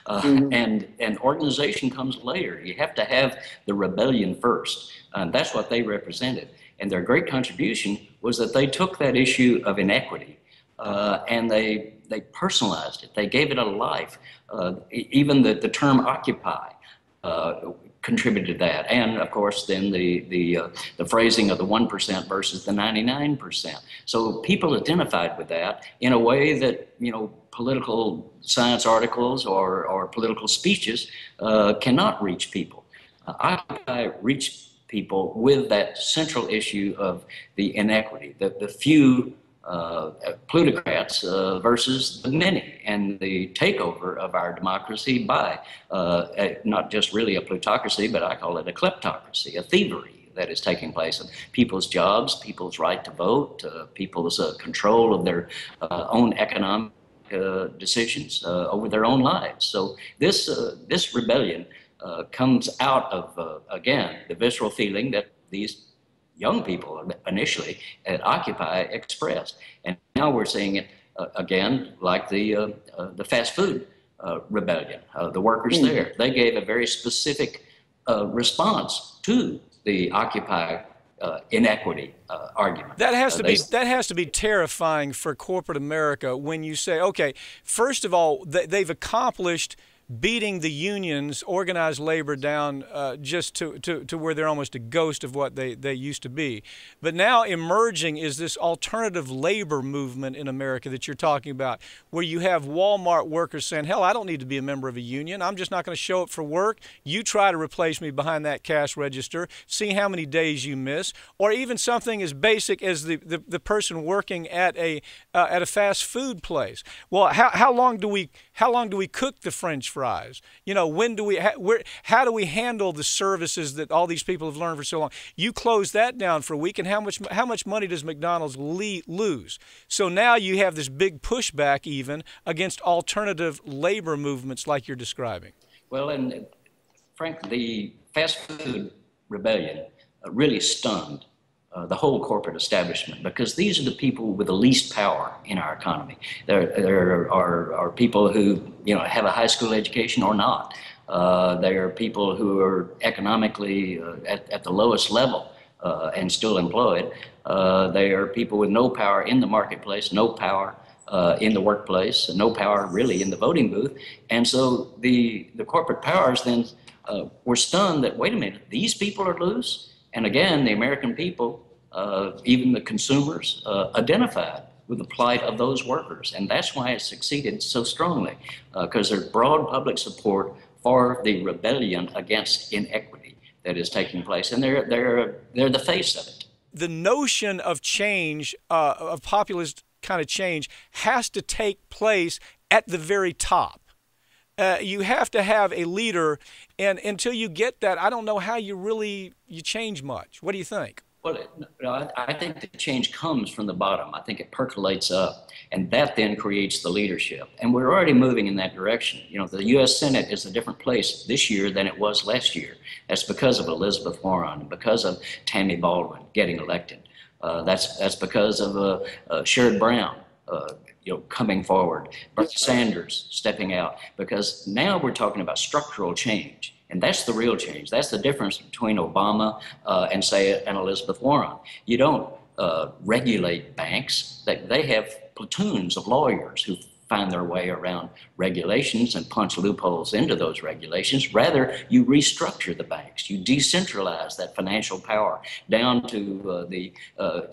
And organization comes later. You have to have the rebellion first. That's what they represented. And their great contribution was that they took that issue of inequity and they personalized it. They gave it a life. Even the term Occupy contributed to that, and of course then the phrasing of the 1% versus the 99%. So people identified with that in a way that, you know, political science articles or political speeches cannot reach people. I reach people with that central issue of the inequity, the few plutocrats versus the many, and the takeover of our democracy by not just really a plutocracy, but I call it a kleptocracy, a thievery that is taking place of people's jobs, people's right to vote, people's control of their own economic decisions over their own lives. So this rebellion comes out of, again, the visceral feeling that these young people initially at Occupy expressed. And now we're seeing it again, like the fast food rebellion, the workers there. They gave a very specific response to the Occupy inequity argument. That has to be terrifying for corporate America when you say, okay, first of all, they've accomplished beating the unions, organized labor down just to where they're almost a ghost of what they used to be. But now emerging is this alternative labor movement in America that you're talking about, where you have Walmart workers saying, hell, I don't need to be a member of a union. I'm just not going to show up for work. You try to replace me behind that cash register, see how many days you miss. Or even something as basic as the person working at a fast food place. Well, how long do we cook the French fries? You know, when do we how do we handle the services that all these people have learned for so long? You close that down for a week, and how much money does McDonald's lose? So now you have this big pushback even against alternative labor movements like you're describing. Well, and Frank, the fast food rebellion really stunned the whole corporate establishment, because these are the people with the least power in our economy. There are people who, you know, have a high school education or not. There are people who are economically at the lowest level and still employed. There are people with no power in the marketplace, no power in the workplace, no power really in the voting booth. And so the corporate powers then were stunned that, wait a minute, these people are loose? And again, the American people, even the consumers, identified with the plight of those workers. And that's why it succeeded so strongly, because there's broad public support for the rebellion against inequity that is taking place. And they're the face of it. The notion of change, of populist kind of change, has to take place at the very top. You have to have a leader, and until you get that, I don't know how you change much. What do you think? Well, I think the change comes from the bottom. I think it percolates up, and that then creates the leadership. And we're already moving in that direction. You know, the U.S. Senate is a different place this year than it was last year. That's because of Elizabeth Warren, because of Tammy Baldwin getting elected. That's because of Sherrod Brown, coming forward, Bernie Sanders stepping out, because now we're talking about structural change. And that's the real change. That's the difference between Obama and, say, an Elizabeth Warren. You don't regulate banks. They have platoons of lawyers who find their way around regulations and punch loopholes into those regulations. Rather, you restructure the banks. You decentralize that financial power down to the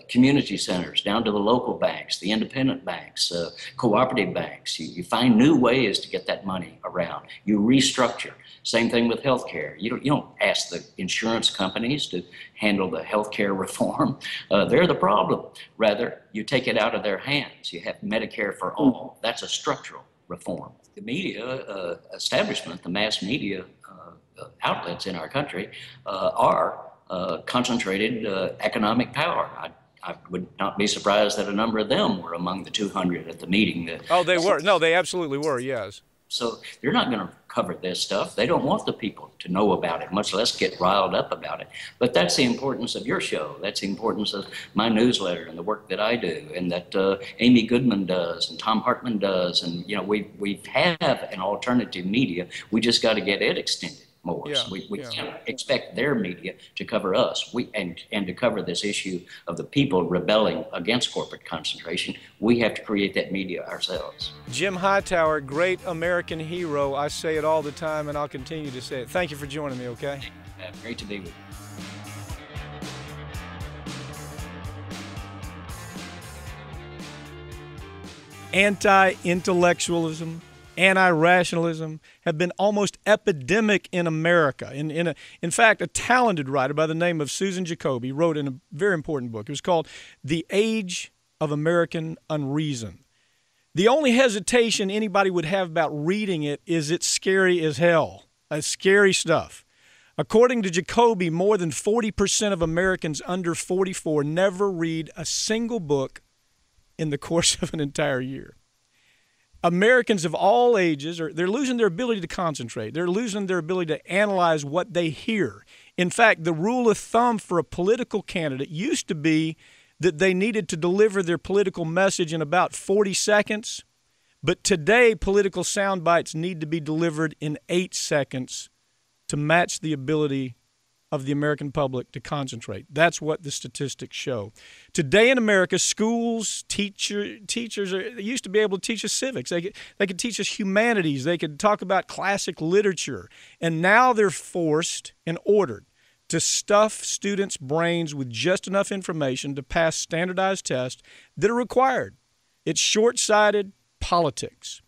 community centers, down to the local banks, the independent banks, cooperative banks. You find new ways to get that money around. You restructure. Same thing with healthcare. You don't ask the insurance companies to handle the healthcare reform. They're the problem. Rather, you take it out of their hands. You have Medicare for all. That's a structural reform. The media establishment, the mass media outlets in our country are concentrated economic power. I would not be surprised that a number of them were among the 200 at the meeting. They were. No, they absolutely were, yes. So they're not going to cover this stuff. They don't want the people to know about it, much less get riled up about it. But that's the importance of your show. That's the importance of my newsletter and the work that I do, and that Amy Goodman does, and Tom Hartman does. And, you know, we have an alternative media. We just got to get it extended more. Yeah, so we can't expect their media to cover us. And to cover this issue of the people rebelling against corporate concentration, we have to create that media ourselves. Jim Hightower, great American hero. I say it all the time, and I'll continue to say it. Thank you for joining me, okay? Great to be with you. Anti-intellectualism, anti-rationalism have been almost epidemic in America. In fact, a talented writer by the name of Susan Jacoby wrote in a very important book. It was called The Age of American Unreason. The only hesitation anybody would have about reading it is it's scary as hell. It's scary stuff. According to Jacoby, more than 40% of Americans under 44 never read a single book in the course of an entire year. Americans of all ages, they're losing their ability to concentrate. They're losing their ability to analyze what they hear. In fact, the rule of thumb for a political candidate used to be that they needed to deliver their political message in about 40 seconds. But today, political sound bites need to be delivered in 8 seconds to match the ability of the American public to concentrate. That's what the statistics show. Today in America, schools, teachers they used to be able to teach us civics. They could teach us humanities. They could talk about classic literature. And now they're forced and ordered to stuff students' brains with just enough information to pass standardized tests that are required. It's short-sighted politics.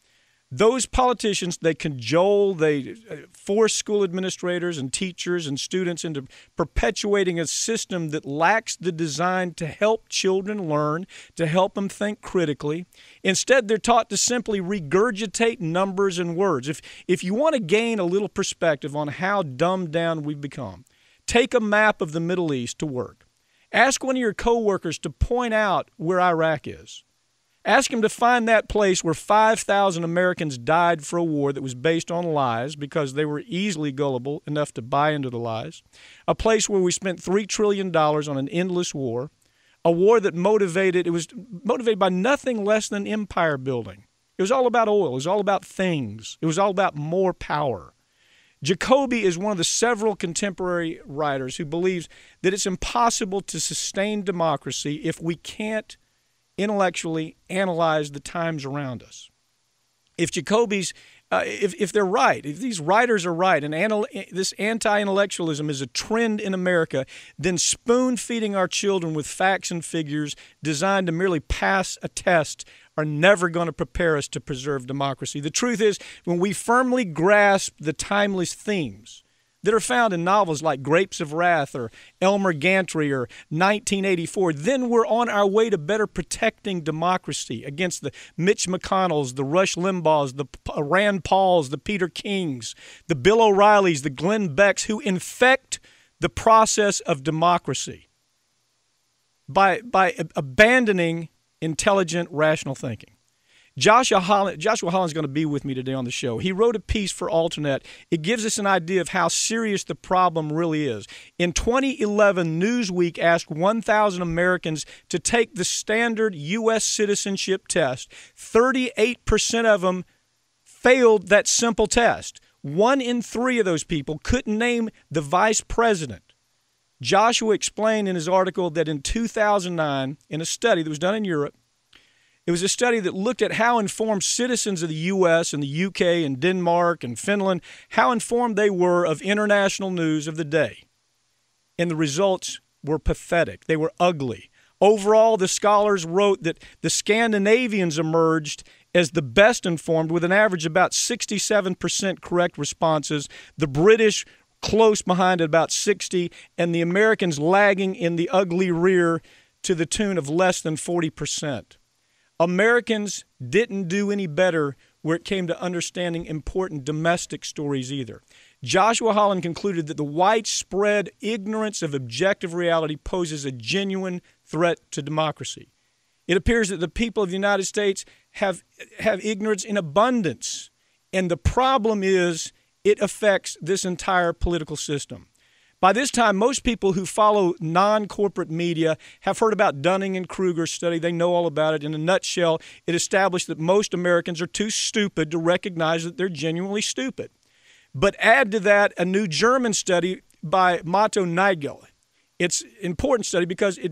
Those politicians, they cajole, they force school administrators and teachers and students into perpetuating a system that lacks the design to help children learn, to help them think critically. Instead, they're taught to simply regurgitate numbers and words. If you want to gain a little perspective on how dumbed down we've become, take a map of the Middle East to work. Ask one of your coworkers to point out where Iraq is. Ask him to find that place where 5,000 Americans died for a war that was based on lies because they were easily gullible enough to buy into the lies. A place where we spent $3 trillion on an endless war. A war that was motivated by nothing less than empire building. It was all about oil. It was all about things. It was all about more power. Jacoby is one of the several contemporary writers who believes that it's impossible to sustain democracy if we can't intellectually analyze the times around us. If Jacoby's, if they're right, if these writers are right, and this anti-intellectualism is a trend in America, then spoon-feeding our children with facts and figures designed to merely pass a test are never going to prepare us to preserve democracy. The truth is, when we firmly grasp the timeless themes that are found in novels like Grapes of Wrath or Elmer Gantry or 1984, then we're on our way to better protecting democracy against the Mitch McConnells, the Rush Limbaughs, the Rand Pauls, the Peter Kings, the Bill O'Reillys, the Glenn Becks, who infect the process of democracy by abandoning intelligent, rational thinking. Joshua Holland's going to be with me today on the show. He wrote a piece for Alternet. It gives us an idea of how serious the problem really is. In 2011, Newsweek asked 1,000 Americans to take the standard U.S. citizenship test. 38% of them failed that simple test. 1 in 3 of those people couldn't name the vice president. Joshua explained in his article that in 2009, in a study that was done in Europe, it was a study that looked at how informed citizens of the U.S. and the U.K. and Denmark and Finland, how informed they were of international news of the day. And the results were pathetic. They were ugly. Overall, the scholars wrote that the Scandinavians emerged as the best informed with an average about 67% correct responses. The British close behind at about 60%, and the Americans lagging in the ugly rear to the tune of less than 40%. Americans didn't do any better where it came to understanding important domestic stories either. Joshua Holland concluded that the widespread ignorance of objective reality poses a genuine threat to democracy. It appears that the people of the United States have ignorance in abundance, and the problem is it affects this entire political system. By this time, most people who follow non-corporate media have heard about Dunning and Kruger's study. They know all about it. In a nutshell, it established that most Americans are too stupid to recognize that they're genuinely stupid. But add to that a new German study by Matto Nigel. It's an important study because you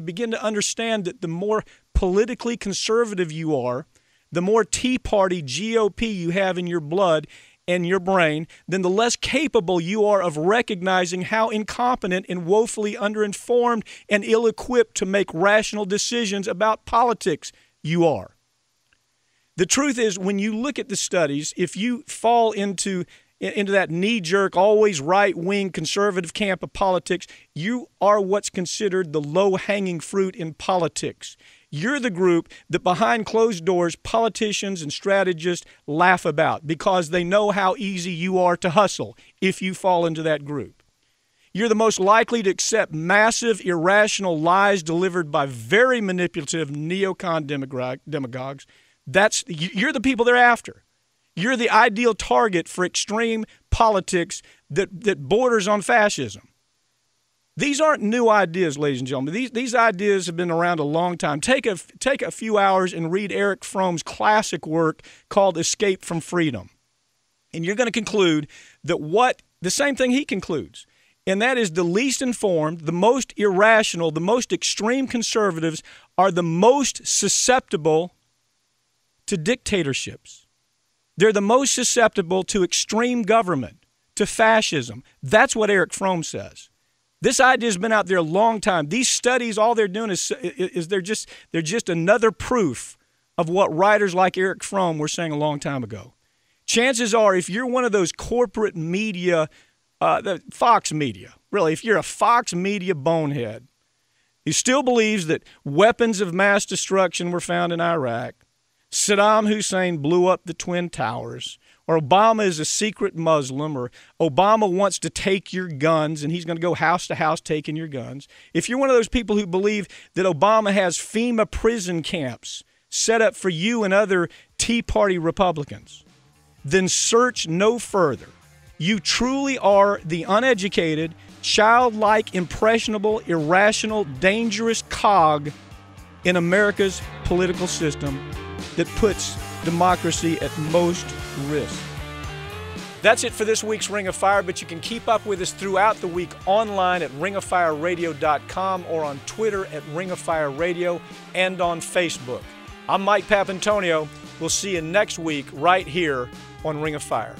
begin to understand that the more politically conservative you are, the more Tea Party GOP you have in your blood and your brain, then the less capable you are of recognizing how incompetent and woefully underinformed and ill-equipped to make rational decisions about politics you are. The truth is, when you look at the studies, if you fall into that knee-jerk, always right-wing conservative camp of politics, you are what's considered the low-hanging fruit in politics. You're the group that behind closed doors, politicians and strategists laugh about because they know how easy you are to hustle if you fall into that group. You're the most likely to accept massive, irrational lies delivered by very manipulative neocon demagogues. You're the people they're after. You're the ideal target for extreme politics that borders on fascism. These aren't new ideas, ladies and gentlemen. These ideas have been around a long time. Take a few hours and read Erich Fromm's classic work called Escape from Freedom. And you're going to conclude that the same thing he concludes, and that is the least informed, the most irrational, the most extreme conservatives are the most susceptible to dictatorships. They're the most susceptible to extreme government, to fascism. That's what Erich Fromm says. This idea has been out there a long time. These studies, all they're doing is they're just another proof of what writers like Erich Fromm were saying a long time ago. Chances are, if you're one of those corporate media, the Fox media, really, if you're a Fox media bonehead, who still believes that weapons of mass destruction were found in Iraq, Saddam Hussein blew up the Twin Towers, or Obama is a secret Muslim, or Obama wants to take your guns and he's going to go house to house taking your guns. If you're one of those people who believe that Obama has FEMA prison camps set up for you and other Tea Party Republicans, then search no further. You truly are the uneducated, childlike, impressionable, irrational, dangerous cog in America's political system that puts democracy at most risk. That's it for this week's Ring of Fire, but you can keep up with us throughout the week online at ringoffireradio.com or on Twitter at Ring of Fire Radio and on Facebook. I'm Mike Papantonio. We'll see you next week right here on Ring of Fire.